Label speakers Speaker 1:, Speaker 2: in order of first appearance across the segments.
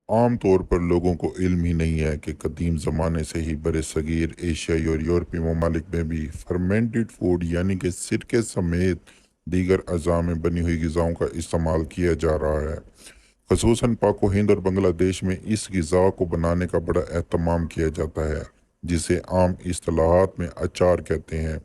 Speaker 1: आम तौर पर लोगों को इल्म ही नहीं है कि कदीम ज़माने से ही बरसगीर एशियाई और यूरोपीय ममालिक में भी फर्मेंटेड फूड यानी कि सिरके समेत दीगर अज़ा में बनी हुई ग़िज़ाओं का इस्तेमाल किया जा रहा है। खसूसन पाक व हिंद और बांग्लादेश में इस ग़िज़ा को बनाने का बड़ा एहतमाम किया जाता है, जिसे आम इस्तिलाहात में अचार कहते हैं।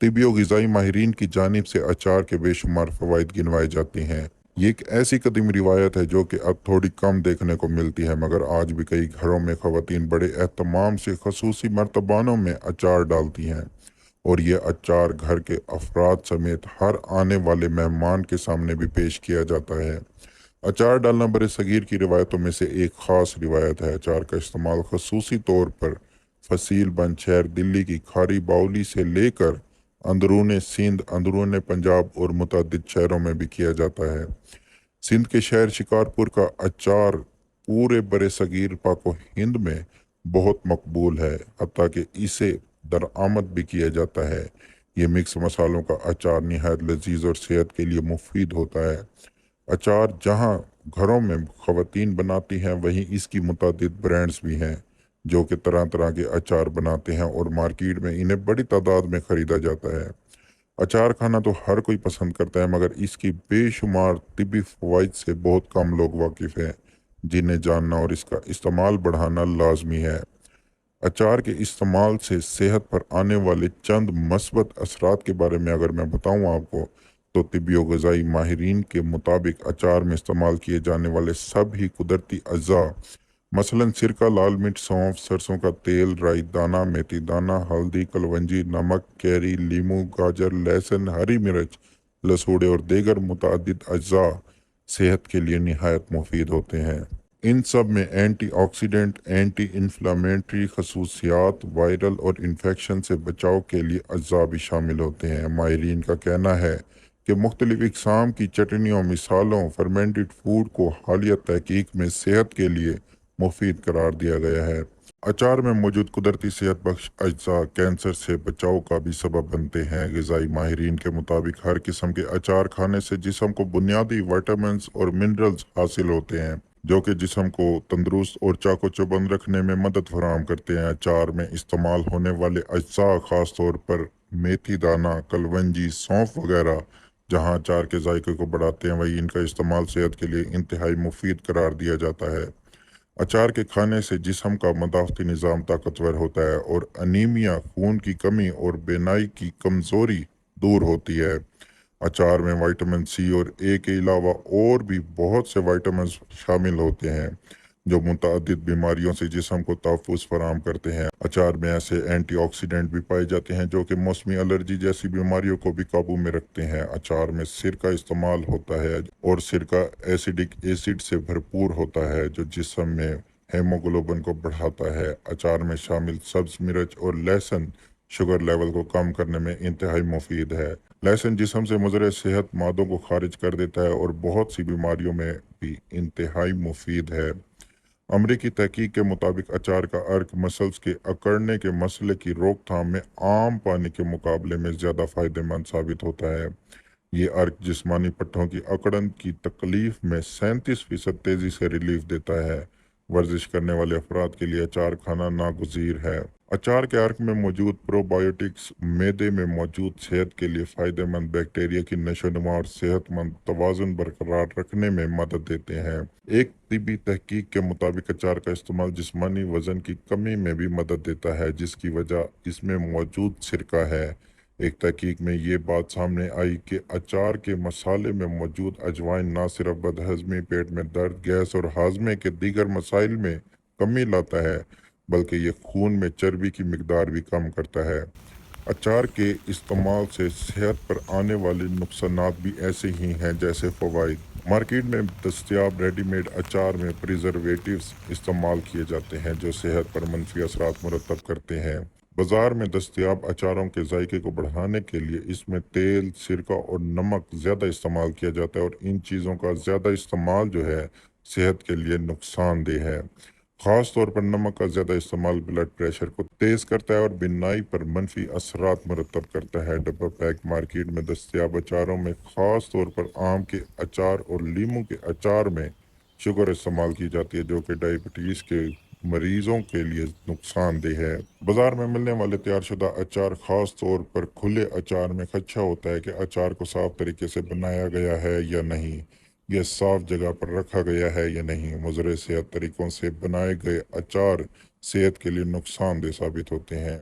Speaker 1: तिबी व ग़िज़ाई माहिरीन की जानिब से अचार के बेशुमार फ़वाइद गिनवाए जाते हैं। ये एक ऐसी कदीम रिवायत है जो कि अब थोड़ी कम देखने को मिलती है, मगर आज भी कई घरों में ख़वातीन बड़े एहतमाम से खसूसी मर्तबानों में अचार डालती हैं, और ये अचार घर के अफराद समेत हर आने वाले मेहमान के सामने भी पेश किया जाता है। अचार डालना बरसगीर की रिवायतों में से एक ख़ास रिवायत है। अचार का इस्तेमाल खसूसी तौर पर फसील बंद शहर दिल्ली की खारी बाउली से लेकर अंदरून सिंध, अंदरून पंजाब और मुतअद्दिद शहरों में भी किया जाता है। सिंध के शहर शिकारपुर का अचार पूरे बरसगीर पाक व हिंद में बहुत मकबूल है, हत्ता कि इसे दरआमद भी किया जाता है। ये मिक्स मसालों का अचार नहायत लजीज और सेहत के लिए मुफीद होता है। अचार जहाँ घरों में ख़वातीन बनाती हैं, वहीं इसकी मुतअद्दिद ब्रांड्स भी हैं जो कि तरह तरह के अचार बनाते हैं और मार्केट में इन्हें बड़ी तादाद में ख़रीदा जाता है। अचार खाना तो हर कोई पसंद करता है, मगर इसकी बेशुमार तिबी फ़वाइद से बहुत कम लोग वाकिफ़ हैं, जिन्हें जानना और इसका इस्तेमाल बढ़ाना लाजमी है। अचार के इस्तेमाल से सेहत पर आने वाले चंद मस्बत असरात के बारे में अगर मैं बताऊं आपको, तो तिबी व ग़िज़ाई माहिरीन के मुताबिक अचार में इस्तेमाल किए जाने वाले सभी कुदरती अज़ा, मसलन सिरका, लाल मिर्च, सौंफ, सरसों का तेल, राई दाना, मेथी दाना, हल्दी, कलवंजी, नमक, कैरी, लीमू, गाजर, लहसुन, हरी मिर्च, लसूड़े और दीगर मुतअद्दिद अज़ा सेहत के लिए निहायत मुफीद होते हैं। इन सब में एंटीऑक्सीडेंट, एंटी इन्फ्लामेटरी खसूसियात, वायरल और इन्फेक्शन से बचाव के लिए अज़ा भी शामिल होते हैं। माहिरीन का कहना है कि मुख्तलिफ इकसाम की चटनियों, मिसालों, फर्मेंटेड फूड को हालिया तहकीक में सेहत के लिए मुफीद करार दिया गया है। अचार में मौजूद कुदरती सेहत बख्श अज्जा कैंसर से बचाव का भी सबब बनते हैं। ग़िज़ाई माहिरीन के मुताबिक हर किस्म के अचार खाने से जिसम को बुनियादी विटामिन और मिनरल्स हासिल होते हैं, जो कि जिसम को तंदुरुस्त और चाको चौबंद रखने में मदद फराहम करते हैं। अचार में इस्तेमाल होने वाले अज्जा ख़ास तौर पर मेथी दाना, कलवंजी, सौंफ वगैरह जहाँ अचार के जायके को बढ़ाते हैं, वही इनका इस्तेमाल सेहत के लिए इंतहाई मुफीद करार दिया जाता है। अचार के खाने से जिस्म का मदाफ़ती निज़ाम ताकतवर होता है और अनीमिया, खून की कमी और बेनाई की कमज़ोरी दूर होती है। अचार में विटामिन सी और ए के अलावा और भी बहुत से विटामिन शामिल होते हैं, जो मुतअद्दिद बीमारियों से जिस्म को तहफ़्फ़ुज़ फराहम करते हैं। अचार में ऐसे एंटीऑक्सीडेंट भी पाए जाते हैं जो कि मौसमी एलर्जी जैसी बीमारियों को भी काबू में रखते हैं। अचार में सिरका इस्तेमाल होता है और सिरका एसिडिक एसिड से भरपूर होता है, जो जिस्म में हेमोग्लोबिन को बढ़ाता है। अचार में शामिल सब्ज़ मिर्च और लहसुन शुगर लेवल को कम करने में इंतहाई मुफीद है। लहसुन जिस्म से मुज़र सेहत मादों को खारिज कर देता है और बहुत सी बीमारियों में भी इंतहाई मुफीद है। अमरीकी तहकीक के मुताबिक अचार का अर्क मसल्स के अकड़ने के मसले की रोकथाम में आम पानी के मुकाबले में ज़्यादा फ़ायदेमंद साबित होता है। ये अर्क जिस्मानी पट्टों की अकड़न की तकलीफ में 37% तेज़ी से रिलीफ देता है। वर्जिश करने वाले अफराद के लिए अचार खाना नागुज़ीर है। अचार के अर्क में मौजूद प्रोबायोटिक्स मैदे में मौजूद सेहत के लिए फ़ायदेमंद बैक्टीरिया की नशोनुमा और सेहतमंद तवाज़ुन बरकरार रखने में मदद देते हैं। एक तिबी तहकीक के मुताबिक अचार का इस्तेमाल जिस्मानी वज़न की कमी में भी मदद देता है, जिसकी वजह इसमें मौजूद सिरका है। एक तहकीक में ये बात सामने आई कि अचार के मसाले में मौजूद अजवाइन ना सिर्फ बदहज़मी, पेट में दर्द, गैस और हाजमे के दीगर मसाइल में कमी लाता है, बल्कि ये खून में चर्बी की मिकदार भी कम करता है। अचार के इस्तेमाल से सेहत पर आने वाले नुकसानात भी ऐसे ही हैं जैसे फ़वाइद। मार्केट में दस्तयाब रेडीमेड अचार में प्रिजर्वेटिव्स इस्तेमाल किए जाते हैं, जो सेहत पर मनफी असरात मुरतब करते हैं। बाजार में दस्तयाब अचारों के जायके को बढ़ाने के लिए इसमें तेल, सिरका और नमक ज़्यादा इस्तेमाल किया जाता है, और इन चीज़ों का ज़्यादा इस्तेमाल जो है सेहत के लिए नुकसानदेह है। ख़ास तौर पर नमक का ज़्यादा इस्तेमाल ब्लड प्रेशर को तेज़ करता है और बीनाई पर मनफी असरात मुरतब करता है। डब्बा पैक मार्केट में दस्तयाब अचारों में ख़ास तौर पर आम के अचार और लीमू के अचार में شوگر استعمال کی جاتی ہے جو کہ ڈائبٹیز کے مریضوں کے لیے نقصان دہ ہے۔ بازار میں ملنے والے تیار شدہ اچار خاص طور پر کھلے اچار میں خدشہ ہوتا ہے کہ اچار کو صاف طریقے سے بنایا گیا ہے یا نہیں، یہ صاف جگہ پر رکھا گیا ہے یا نہیں۔ مضر صحت طریقوں سے بنائے گئے اچار صحت کے لیے نقصان دہ ثابت ہوتے ہیں۔